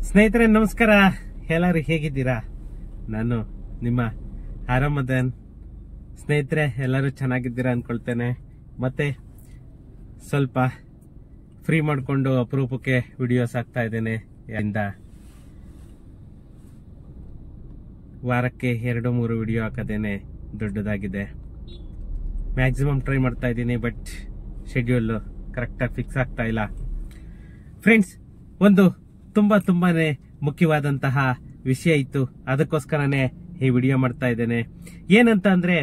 ಸ್ನೇಹಿತರೆ ನಮಸ್ಕಾರ. ಎಲ್ಲರೂ ಹೇಗಿದ್ದೀರಾ? ನಾನು ನಿಮ್ಮ ಆರಾಮದನ್. ಸ್ನೇಹಿತರೆ ಎಲ್ಲರೂ ಚೆನ್ನಾಗಿದ್ದೀರಾ ಅನ್ಕೊಳ್ತೇನೆ. ಮತ್ತೆ ಸ್ವಲ್ಪ ಫ್ರೀ ಮಾಡಿಕೊಂಡು ಅಪರೂಪಕ್ಕೆ ವಿಡಿಯೋಸ್ ಹಾಕ್ತಾ ಇದ್ದೇನೆ. ವಾರಕ್ಕೆ 2-3 ವಿಡಿಯೋ ಹಾಕೋದೇನೆ ದೊಡ್ಡದಾಗಿದೆ. ಮ್ಯಾಕ್ಸಿಮಮ್ ಟ್ರೈ ಮಾಡ್ತಾ ಇದ್ದೀನಿ, ಬಟ್ ಶೆಡ್ಯೂಲ್ ಕರೆಕ್ಟಾಗಿ ಫಿಕ್ಸ್ ಆಗ್ತಾ ಇಲ್ಲ. ಫ್ರೆಂಡ್ಸ್, ಒಂದು ತುಂಬಾನೇ ಮುಖ್ಯವಾದಂತಹ ವಿಷಯ ಇತ್ತು, ಅದಕ್ಕೋಸ್ಕರನೇ ಈ ವಿಡಿಯೋ ಮಾಡ್ತಾ ಇದ್ದೇನೆ. ಏನಂತ ಅಂದ್ರೆ,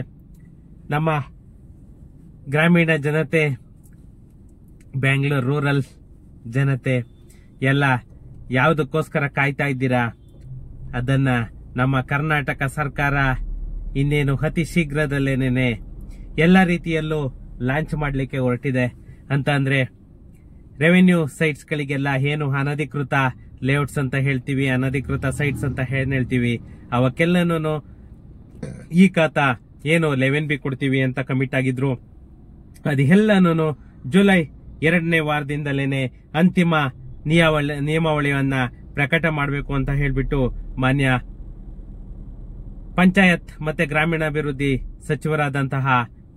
ನಮ್ಮ ಗ್ರಾಮೀಣ ಜನತೆ, ಬ್ಯಾಂಗ್ಳೂರ್ ರೂರಲ್ ಜನತೆ ಎಲ್ಲ ಯಾವುದಕ್ಕೋಸ್ಕರ ಕಾಯ್ತಾ ಇದ್ದೀರಾ, ಅದನ್ನ ನಮ್ಮ ಕರ್ನಾಟಕ ಸರ್ಕಾರ ಇನ್ನೇನು ಅತಿ ಶೀಘ್ರದಲ್ಲೇನೆ ಎಲ್ಲ ರೀತಿಯಲ್ಲೂ ಲಾಂಚ್ ಮಾಡಲಿಕ್ಕೆ ಹೊರಟಿದೆ. ಅಂತ ಅಂದ್ರೆ ರೆವೆನ್ಯೂ ಸೈಟ್ಸ್ ಗಳಿಗೆಲ್ಲ ಏನು ಅನಧಿಕೃತ ಲೇಔಟ್ಸ್ ಅಂತ ಹೇಳ್ತೀವಿ, ಅನಧಿಕೃತ ಸೈಟ್ಸ್ ಅಂತ ಹೇಳ್ತೀವಿ, ಅವಕ್ಕೆಲ್ಲನೂ ಈ ಖಾತಾ ಏನು 11B ಕೊಡ್ತೀವಿ ಅಂತ ಕಮಿಟ್ ಆಗಿದ್ರು, ಅದೆಲ್ಲನೂ ಜುಲೈ 2ನೇ ವಾರದಿಂದಲೇನೆ ಅಂತಿಮ ನಿಯಮಾವಳಿಯನ್ನ ಪ್ರಕಟ ಮಾಡಬೇಕು ಅಂತ ಹೇಳ್ಬಿಟ್ಟು ಮಾನ್ಯ ಪಂಚಾಯತ್ ಮತ್ತೆ ಗ್ರಾಮೀಣಾಭಿವೃದ್ಧಿ ಸಚಿವರಾದಂತಹ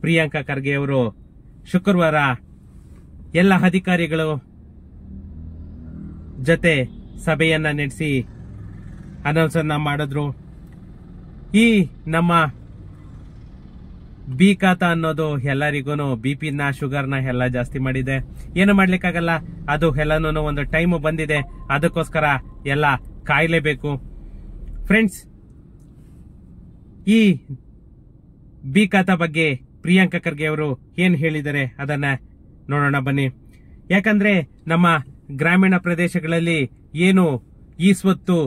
ಪ್ರಿಯಾಂಕಾ ಖರ್ಗೆ ಅವರು ಶುಕ್ರವಾರ ಎಲ್ಲ ಅಧಿಕಾರಿಗಳು ಜೊತೆ ಸಭೆಯನ್ನ ನಡೆಸಿ ಅನೌನ್ಸ್ ಅನ್ನ ಮಾಡಿದ್ರು. ಈ ನಮ್ಮ ಬಿ ಖಾತಾ ಅನ್ನೋದು ಎಲ್ಲರಿಗೂ ಬಿಪಿನ ಶುಗರ್ನ ಎಲ್ಲ ಜಾಸ್ತಿ ಮಾಡಿದೆ. ಏನು ಮಾಡ್ಲಿಕ್ಕಾಗಲ್ಲ, ಅದು ಎಲ್ಲನೂ ಒಂದು ಟೈಮ್ ಬಂದಿದೆ, ಅದಕ್ಕೋಸ್ಕರ ಎಲ್ಲ ಕಾಯಲೇಬೇಕು. ಫ್ರೆಂಡ್ಸ್, ಈ ಬಿ ಖಾತಾ ಬಗ್ಗೆ ಪ್ರಿಯಾಂಕಾ ಖರ್ಗೆ ಅವರು ಏನ್ ಹೇಳಿದ್ದಾರೆ ಅದನ್ನ ನೋಡೋಣ ಬನ್ನಿ. ಯಾಕಂದ್ರೆ ನಮ್ಮ ಗ್ರಾಮೀಣ ಪ್ರದೇಶಗಳಲ್ಲಿ ಏನು ಈ ಸ್ವತ್ತು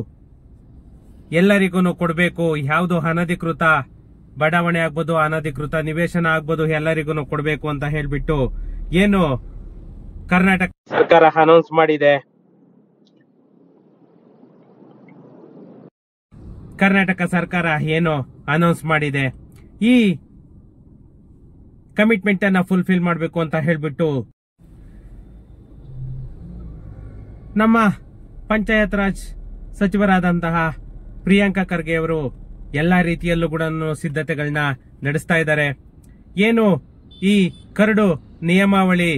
ಎಲ್ಲರಿಗೂ ಕೊಡಬೇಕು, ಯಾವುದು ಅನಧಿಕೃತ ಬಡಾವಣೆ ಆಗ್ಬೋದು, ಅನಧಿಕೃತ ನಿವೇಶನ ಆಗ್ಬೋದು, ಎಲ್ಲರಿಗೂ ಕೊಡಬೇಕು ಅಂತ ಹೇಳ್ಬಿಟ್ಟು ಏನು ಕರ್ನಾಟಕ ಸರ್ಕಾರ ಅನೌನ್ಸ್ ಮಾಡಿದೆ. ಕರ್ನಾಟಕ ಸರ್ಕಾರ ಏನು ಅನೌನ್ಸ್ ಮಾಡಿದೆ, ಈ ಕಮಿಟ್ಮೆಂಟ್ ಅನ್ನ ಫುಲ್ಫಿಲ್ ಮಾಡಬೇಕು ಅಂತ ಹೇಳ್ಬಿಟ್ಟು ನಮ್ಮ ಪಂಚಾಯತ್ ರಾಜ್ ಸಚಿವರಾದಂತಹ ಪ್ರಿಯಾಂಕಾ ಖರ್ಗೆ ಅವರು ಎಲ್ಲಾ ರೀತಿಯಲ್ಲೂ ಕೂಡ ಸಿದ್ಧತೆಗಳನ್ನ ನಡೆಸ್ತಾ ಇದ್ದಾರೆ. ಏನು ಈ ಕರಡು ನಿಯಮಾವಳಿ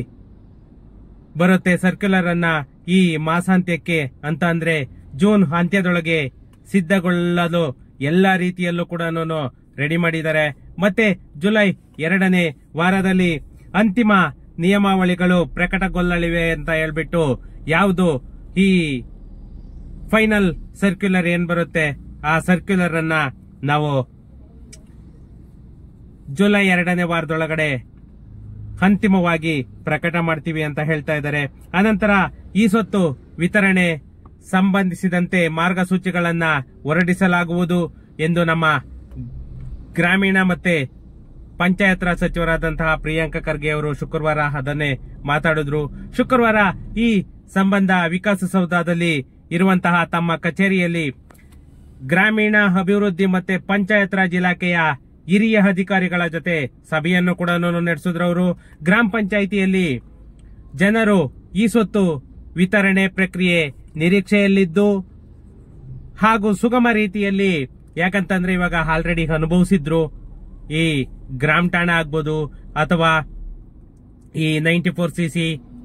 ಬರುತ್ತೆ, ಸರ್ಕ್ಯುಲರ್ ಅನ್ನ ಈ ಮಾಸಾಂತ್ಯಕ್ಕೆ ಅಂತ ಅಂದ್ರೆ ಜೂನ್ ಅಂತ್ಯದೊಳಗೆ ಸಿದ್ಧಗೊಳ್ಳಲು ಎಲ್ಲಾ ರೀತಿಯಲ್ಲೂ ಕೂಡ ರೆಡಿ ಮಾಡಿದ್ದಾರೆ. ಮತ್ತೆ ಜುಲೈ 2ನೇ ವಾರದಲ್ಲಿ ಅಂತಿಮ ನಿಯಮಾವಳಿಗಳು ಪ್ರಕಟಗೊಳ್ಳಲಿವೆ ಅಂತ ಹೇಳ್ಬಿಟ್ಟು ಯಾವುದು ಈ ಫೈನಲ್ ಸರ್ಕ್ಯುಲರ್ ಏನ್ ಬರುತ್ತೆ, ಆ ಸರ್ಕ್ಯುಲರ್ ಅನ್ನ ನಾವು ಜುಲೈ 2ನೇ ವಾರದೊಳಗಡೆ ಅಂತಿಮವಾಗಿ ಪ್ರಕಟ ಮಾಡ್ತೀವಿ ಅಂತ ಹೇಳ್ತಾ ಇದ್ದಾರೆ. ಅನಂತರ ಈ ಸ್ವತ್ತು ವಿತರಣೆ ಸಂಬಂಧಿಸಿದಂತೆ ಮಾರ್ಗಸೂಚಿಗಳನ್ನ ಹೊರಡಿಸಲಾಗುವುದು ಎಂದು ನಮ್ಮ ಗ್ರಾಮೀಣ ಮತ್ತೆ ಪಂಚಾಯತ್ ರಾಜ್ ಸಚಿವರಾದಂತಹ ಪ್ರಿಯಾಂಕಾ ಖರ್ಗೆ ಅವರು ಶುಕ್ರವಾರ ಅದನ್ನೇ ಮಾತಾಡಿದ್ರು. ಶುಕ್ರವಾರ ಈ ಸಂಬಂಧ ವಿಕಾಸಸೌಧದಲ್ಲಿ ಇರುವಂತಹ ತಮ್ಮ ಕಚೇರಿಯಲ್ಲಿ ಗ್ರಾಮೀಣ ಅಭಿವೃದ್ಧಿ ಮತ್ತೆ ಪಂಚಾಯತ್ ರಾಜ್ ಇಲಾಖೆಯ ಹಿರಿಯ ಅಧಿಕಾರಿಗಳ ಜೊತೆ ಸಭೆಯನ್ನು ಕೂಡ ನಡೆಸಿದ್ರು. ಗ್ರಾಮ ಪಂಚಾಯಿತಿಯಲ್ಲಿ ಜನರು ಈ ಸ್ವತ್ತು ವಿತರಣೆ ಪ್ರಕ್ರಿಯೆ ನಿರೀಕ್ಷೆಯಲ್ಲಿದ್ದು ಹಾಗೂ ಸುಗಮ ರೀತಿಯಲ್ಲಿ, ಯಾಕಂತಂದ್ರೆ ಇವಾಗ ಆಲ್ರೆಡಿ ಅನುಭವಿಸಿದ್ರು, ಈ ಗ್ರಾಮ ಠಾಣಾ ಆಗ್ಬೋದು ಅಥವಾ ಈ 94CC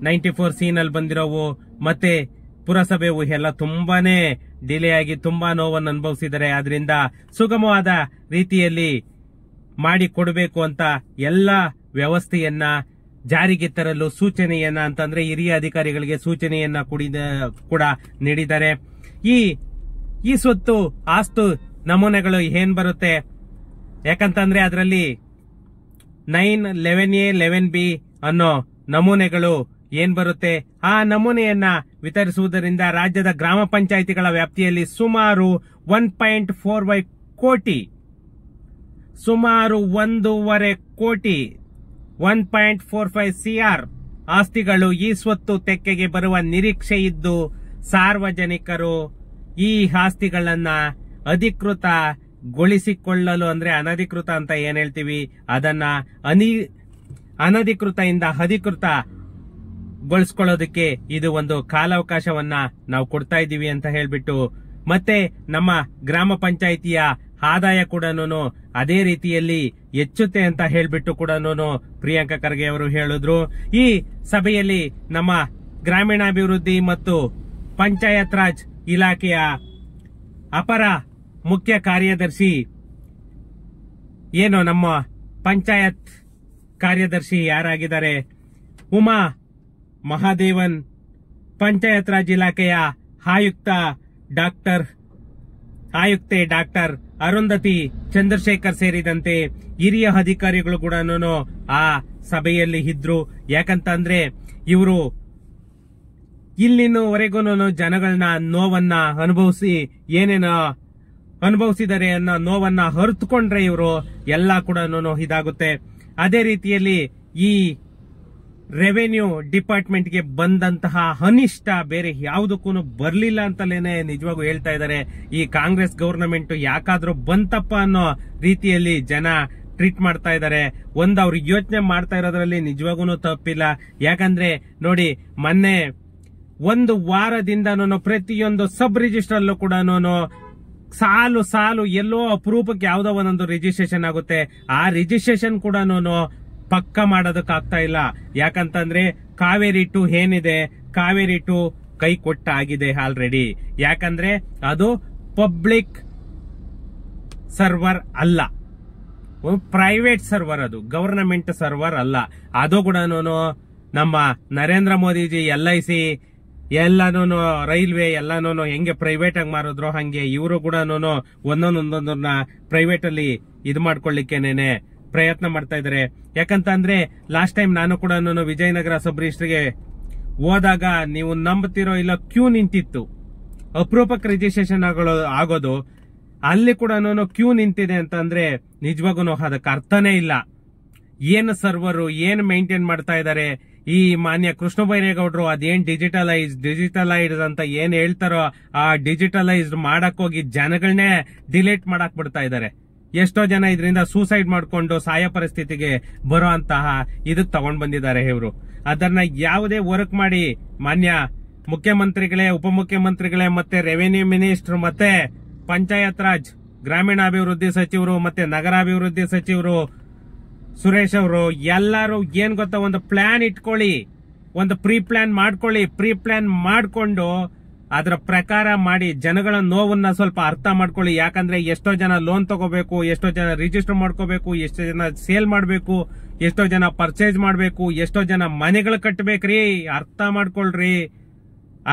94C ನಲ್ಲಿ ಬಂದಿರೋವು ಮತ್ತೆ ಪುರಸಭೆವು ಎಲ್ಲ ತುಂಬಾನೇ ಡಿಲೇ ಆಗಿ ತುಂಬಾ ನೋವನ್ನು ಅನುಭವಿಸಿದ್ದಾರೆ. ಆದ್ರಿಂದ ಸುಗಮವಾದ ರೀತಿಯಲ್ಲಿ ಮಾಡಿ ಕೊಡಬೇಕು ಅಂತ ಎಲ್ಲ ವ್ಯವಸ್ಥೆಯನ್ನ ಜಾರಿಗೆ ತರಲು ಸೂಚನೆಯನ್ನ ಅಂತಂದ್ರೆ ಹಿರಿಯ ಅಧಿಕಾರಿಗಳಿಗೆ ಸೂಚನೆಯನ್ನ ಕೂಡ ನೀಡಿದ್ದಾರೆ. ಈ ಸ್ವತ್ತು ಆಸ್ತು ನಮೂನೆಗಳು ಏನ್ ಬರುತ್ತೆ, ಯಾಕಂತಂದ್ರೆ ಅದರಲ್ಲಿ 9, 11A, 11B ಅನ್ನೋ ನಮೂನೆಗಳು ಏನ್ ಬರುತ್ತೆ, ಆ ನಮೂನೆಯನ್ನ ವಿತರಿಸುವುದರಿಂದ ರಾಜ್ಯದ ಗ್ರಾಮ ಪಂಚಾಯಿತಿಗಳ ವ್ಯಾಪ್ತಿಯಲ್ಲಿ ಸುಮಾರು 1.45 ಕೋಟಿ, ಸುಮಾರು 1.5 ಕೋಟಿ 1.45 CR ಆಸ್ತಿಗಳು ಈ ಸ್ವತ್ತು ತೆಕ್ಕೆಗೆ ಬರುವ ನಿರೀಕ್ಷೆ ಇದ್ದು, ಸಾರ್ವಜನಿಕರು ಈ ಆಸ್ತಿಗಳನ್ನ ಅಧಿಕೃತಗೊಳಿಸಿಕೊಳ್ಳಲು, ಅಂದ್ರೆ ಅನಧಿಕೃತ ಅಂತ ಏನ್ ಹೇಳ್ತೀವಿ ಅದನ್ನ ಅನಧಿಕೃತ ಇಂದ ಅಧಿಕೃತ ಗೊಳಿಸ್ಕೊಳ್ಳೋದಕ್ಕೆ ಇದು ಒಂದು ಕಾಲಾವಕಾಶವನ್ನ ನಾವು ಕೊಡ್ತಾ ಇದ್ದೀವಿ ಅಂತ ಹೇಳ್ಬಿಟ್ಟು, ಮತ್ತೆ ನಮ್ಮ ಗ್ರಾಮ ಪಂಚಾಯಿತಿಯ ಆದಾಯ ಕೂಡ ಅದೇ ರೀತಿಯಲ್ಲಿ ಹೆಚ್ಚುತ್ತೆ ಅಂತ ಹೇಳ್ಬಿಟ್ಟು ಕೂಡ ಪ್ರಿಯಾಂಕಾ ಖರ್ಗೆ ಅವರು ಹೇಳಿದ್ರು. ಈ ಸಭೆಯಲ್ಲಿ ನಮ್ಮ ಗ್ರಾಮೀಣಾಭಿವೃದ್ಧಿ ಮತ್ತು ಪಂಚಾಯತ್ ರಾಜ್ ಇಲಾಖೆಯ ಅಪರ ಮುಖ್ಯ ಕಾರ್ಯದರ್ಶಿ ನಮ್ಮ ಪಂಚಾಯತ್ ಕಾರ್ಯದರ್ಶಿ ಯಾರಾಗಿದ್ದಾರೆ, ಉಮಾ ಮಹಾದೇವನ್, ಪಂಚಾಯತ್ ರಾಜ್ ಇಲಾಖೆಯ ಆಯುಕ್ತೆ ಡಾಕ್ಟರ್ ಅರುಂಧತಿ ಚಂದ್ರಶೇಖರ್ ಸೇರಿದಂತೆ ಹಿರಿಯ ಅಧಿಕಾರಿಗಳು ಕೂಡ ಆ ಸಭೆಯಲ್ಲಿ ಇದ್ರು. ಯಾಕಂತಂದ್ರೆ ಇವರು ಇಲ್ಲಿನವರೆಗೂ ಜನಗಳನ್ನ ನೋವನ್ನ ಏನೇನೋ ಅನುಭವಿಸಿದರೆ ಅನ್ನೋ ನೋವನ್ನ ಹೊರತುಕೊಂಡ್ರೆ ಇವರು ಎಲ್ಲ ಕೂಡ ಇದಾಗುತ್ತೆ. ಅದೇ ರೀತಿಯಲ್ಲಿ ಈ ರೆವೆನ್ಯೂ ಡಿಪಾರ್ಟ್ಮೆಂಟ್ಗೆ ಬಂದಂತಹ ಅನಿಷ್ಟ ಬೇರೆ ಯಾವುದಕ್ಕೂ ಬರ್ಲಿಲ್ಲ ಅಂತಲೇನೆ ನಿಜವಾಗೂ ಹೇಳ್ತಾ ಇದ್ದಾರೆ. ಈ ಕಾಂಗ್ರೆಸ್ ಗವರ್ನಮೆಂಟ್ ಯಾಕಾದ್ರೂ ಬಂತಪ್ಪ ಅನ್ನೋ ರೀತಿಯಲ್ಲಿ ಜನ ಟ್ರೀಟ್ ಮಾಡ್ತಾ ಇದ್ದಾರೆ. ಅವ್ರು ಯೋಚನೆ ಮಾಡ್ತಾ ಇರೋದ್ರಲ್ಲಿ ನಿಜವಾಗೂ ತಪ್ಪಿಲ್ಲ. ಯಾಕಂದ್ರೆ ನೋಡಿ, ಮೊನ್ನೆ ಒಂದು ವಾರದಿಂದ ಪ್ರತಿಯೊಂದು ಸಬ್ ರಿಜಿಸ್ಟರ್ ಅಲ್ಲೂ ಕೂಡ ಸಾಲು ಎಲ್ಲೋ ಅಪರೂಪಕ್ಕೆ ಯಾವ್ದೋ ಒಂದೊಂದು ರಿಜಿಸ್ಟ್ರೇಷನ್ ಆಗುತ್ತೆ. ಆ ರಿಜಿಸ್ಟ್ರೇಷನ್ ಕೂಡ ಪಕ್ಕ ಮಾಡೋದಕ್ಕಾಗ್ತಾ ಇಲ್ಲ. ಯಾಕಂತಂದ್ರೆ ಕಾವೇರಿ 2 ಏನಿದೆ, ಕಾವೇರಿ 2 ಕೈ ಕೊಟ್ಟ ಆಗಿದೆ ಆಲ್ರೆಡಿ. ಯಾಕಂದ್ರೆ ಅದು ಪಬ್ಲಿಕ್ ಸರ್ವರ್ ಅಲ್ಲ, ಪ್ರೈವೇಟ್ ಸರ್ವರ್, ಅದು ಗವರ್ನಮೆಂಟ್ ಸರ್ವರ್ ಅಲ್ಲ. ಅದು ಕೂಡ ನಮ್ಮ ನರೇಂದ್ರ ಮೋದಿಜಿ LIC ಎಲ್ಲಾನು ರೈಲ್ವೆ ಎಲ್ಲಾನು ಹೆಂಗೆ ಪ್ರೈವೇಟ್ ಆಗಿ ಮಾರಿದ್ರು ಹಂಗೆ ಇವರು ಕೂಡ ಒಂದೊಂದೊಂದೊಂದನ್ನ ಪ್ರೈವೇಟ್ ಅಲ್ಲಿ ಇದು ಮಾಡ್ಕೊಳ್ಳಿಕ್ಕೆನೇನೆ ಪ್ರಯತ್ನ ಮಾಡ್ತಾ ಇದಾರೆ. ಯಾಕಂತಂದ್ರೆ ಲಾಸ್ಟ್ ಟೈಮ್ ನಾನು ಕೂಡ ವಿಜಯನಗರ ಸಬ್ ರಿಜಿಸ್ಟರ್ಗೆ ಹೋದಾಗ ನೀವು ನಂಬುತ್ತಿರೋ ಇಲ್ಲ, ಕ್ಯೂ ನಿಂತಿತ್ತು. ಅಪರೂಪಕ್ಕೆ ರಿಜಿಸ್ಟ್ರೇಷನ್ ಆಗೋದು ಅಲ್ಲಿ ಕೂಡ ಕ್ಯೂ ನಿಂತಿದೆ ಅಂತಂದ್ರೆ ನಿಜವಾಗೂ ಅದಕ್ಕೆ ಅರ್ಥನೇ ಇಲ್ಲ. ಏನು ಸರ್ವರು ಏನು ಮೇಂಟೈನ್ ಮಾಡ್ತಾ ಇದ್ದಾರೆ ಈ ಮಾನ್ಯ ಕೃಷ್ಣ ಬೈರೇಗೌಡರು. ಅದೇನ್ ಡಿಜಿಟಲೈಸ್ಡ್ ಅಂತ ಏನ್ ಹೇಳ್ತಾರೋ ಆ ಡಿಜಿಟಲೈಸ್ಡ್ ಮಾಡಕ್ ಹೋಗಿ ಜನಗಳನ್ನೇ ಡಿಲೀಟ್ ಮಾಡಕ್ ಬಿಡ್ತಾ ಇದ್ದಾರೆ. ಎಷ್ಟೋ ಜನ ಇದರಿಂದ ಸೂಸೈಡ್ ಮಾಡ್ಕೊಂಡು ಸಾಯ ಪರಿಸ್ಥಿತಿಗೆ ಬರೋ ಅಂತಹ ಇದಕ್ ತಗೊಂಡ್ ಬಂದಿದ್ದಾರೆ ಇವರು. ಅದನ್ನ ಯಾವುದೇ ವರ್ಕ್ ಮಾಡಿ ಮಾನ್ಯ ಮುಖ್ಯಮಂತ್ರಿಗಳೇ, ಉಪಮುಖ್ಯಮಂತ್ರಿಗಳೇ, ಮತ್ತೆ ರೆವೆನ್ಯೂ ಮಿನಿಸ್ಟರ್, ಮತ್ತೆ ಪಂಚಾಯತ್ ರಾಜ್ ಗ್ರಾಮೀಣಾಭಿವೃದ್ಧಿ ಸಚಿವರು, ಮತ್ತೆ ನಗರಾಭಿವೃದ್ಧಿ ಸಚಿವರು ಸುರೇಶ್ ಅವರು ಎಲ್ಲರೂ ಏನ್ ಗೊತ್ತಾ, ಒಂದು ಪ್ಲಾನ್ ಇಟ್ಕೊಳ್ಳಿ, ಒಂದು ಪ್ರೀ ಪ್ಲಾನ್ ಮಾಡ್ಕೊಂಡು ಅದರ ಪ್ರಕಾರ ಮಾಡಿ ಜನಗಳ ನೋವನ್ನ ಸ್ವಲ್ಪ ಅರ್ಥ ಮಾಡ್ಕೊಳ್ಳಿ. ಯಾಕಂದ್ರೆ ಎಷ್ಟೋ ಜನ ಲೋನ್ ತಗೋಬೇಕು, ಎಷ್ಟೋ ಜನ ರಿಜಿಸ್ಟರ್ ಮಾಡ್ಕೋಬೇಕು, ಎಷ್ಟೋ ಜನ ಸೇಲ್ ಮಾಡ್ಬೇಕು, ಎಷ್ಟೋ ಜನ ಪರ್ಚೇಸ್ ಮಾಡ್ಬೇಕು, ಎಷ್ಟೋ ಜನ ಮನೆಗಳು ಕಟ್ಟಬೇಕ್ರಿ. ಅರ್ಥ ಮಾಡ್ಕೊಳ್ರಿ.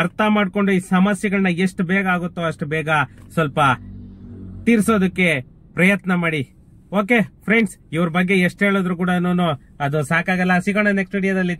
ಅರ್ಥ ಮಾಡ್ಕೊಂಡು ಈ ಸಮಸ್ಯೆಗಳನ್ನ ಎಷ್ಟು ಬೇಗ ಆಗುತ್ತೋ ಅಷ್ಟು ಬೇಗ ಸ್ವಲ್ಪ ತೀರ್ಸೋದಕ್ಕೆ ಪ್ರಯತ್ನ ಮಾಡಿ. ಓಕೆ ಫ್ರೆಂಡ್ಸ್, ಇವ್ರ ಬಗ್ಗೆ ಎಷ್ಟು ಹೇಳಿದ್ರು ಕೂಡ ಅದು ಸಾಕಾಗಲ್ಲ. ಸಿಗೋಣ ನೆಕ್ಸ್ಟ್ ವಿಡಿಯೋದಲ್ಲಿ.